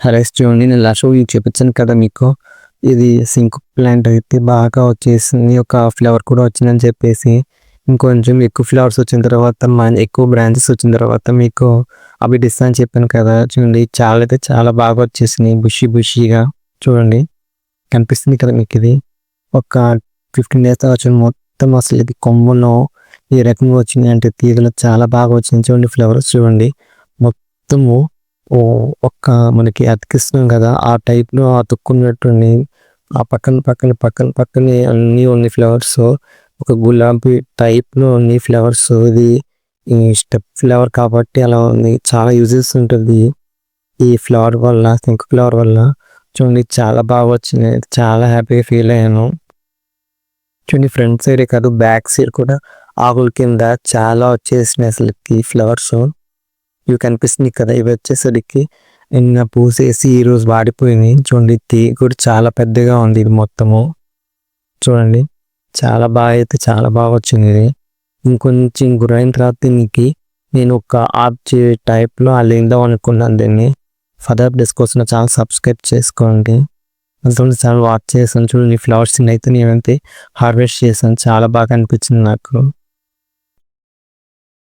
హరైస్ చూడండి, నేను last week చూపించాను కదా మీకు. ఇది సింక్ ప్లాంట్ అయితే బాగా వచ్చేసింది, ఒక ఫ్లవర్ కూడా వచ్చిందని చెప్పేసి. ఇంకొంచెం ఎక్కువ ఫ్లవర్స్ వచ్చిన తర్వాత ఎక్కువ బ్రాంచెస్ వచ్చిన తర్వాత మీకు అవి డిస్తా అని చెప్పాను కదా. చూడండి చాలా అయితే చాలా బాగా వచ్చేసినాయి, బుషీగా. చూడండి కనిపిస్తుంది కదా మీకు. ఇది ఒక 15 days వచ్చిన మొత్తం అసలు ఇది కొమ్మలో ఈ రకంగా వచ్చినాయి అంటే తీగలు చాలా బాగా వచ్చినాయి. చూడండి ఫ్లవర్స్ చూడండి మొత్తము ఒక్క మనకి అతికిస్తున్నాం కదా ఆ టైప్లో అతుక్కున్నట్టుండి. ఆ పక్కనే అన్నీ ఉన్నాయి ఫ్లవర్స్. ఒక గులాబీ టైప్లో ఉన్నాయి ఫ్లవర్స్. ఇది ఈ స్టెప్ ఫ్లవర్ కాబట్టి అలా ఉంది. చాలా యూజెస్ ఉంటుంది ఈ ఫ్లవర్ వల్ల, సింక్ ఫ్లవర్ వల్ల. చూడండి చాలా బాగా వచ్చినాయి, చాలా హ్యాపీగా ఫీల్ అయ్యాను. చూడండి ఫ్రంట్ సైడే కాదు బ్యాక్ సైడ్ కూడా ఆకుల కింద చాలా వచ్చేసినాయి అసలుకి ఫ్లవర్స్. ఇవి కనిపిస్తుంది కదా, ఇవి వచ్చేసరికి నిన్న పూసేసి ఈరోజు వాడిపోయినాయి. చూడండి తీగ కూడా చాలా పెద్దగా ఉంది ఇది మొత్తము. చూడండి చాలా బాగా వచ్చింది ఇది. ఇంకొంచెం గురైన తర్వాత దీనికి నేను ఒక ఆర్చ్ టైప్లో అల్లిందాం అనుకున్నాను దీన్ని. ఫర్దర్ అప్డేట్స్ కోసం నా ఛానల్ సబ్స్క్రైబ్ చేసుకోండి. అందులో చాలా వాచ్ చేశాను. చూడండి ఫ్లవర్స్ అయితే నేనైతే హార్వెస్ట్ చేశాను, చాలా బాగా అనిపించింది నాకు.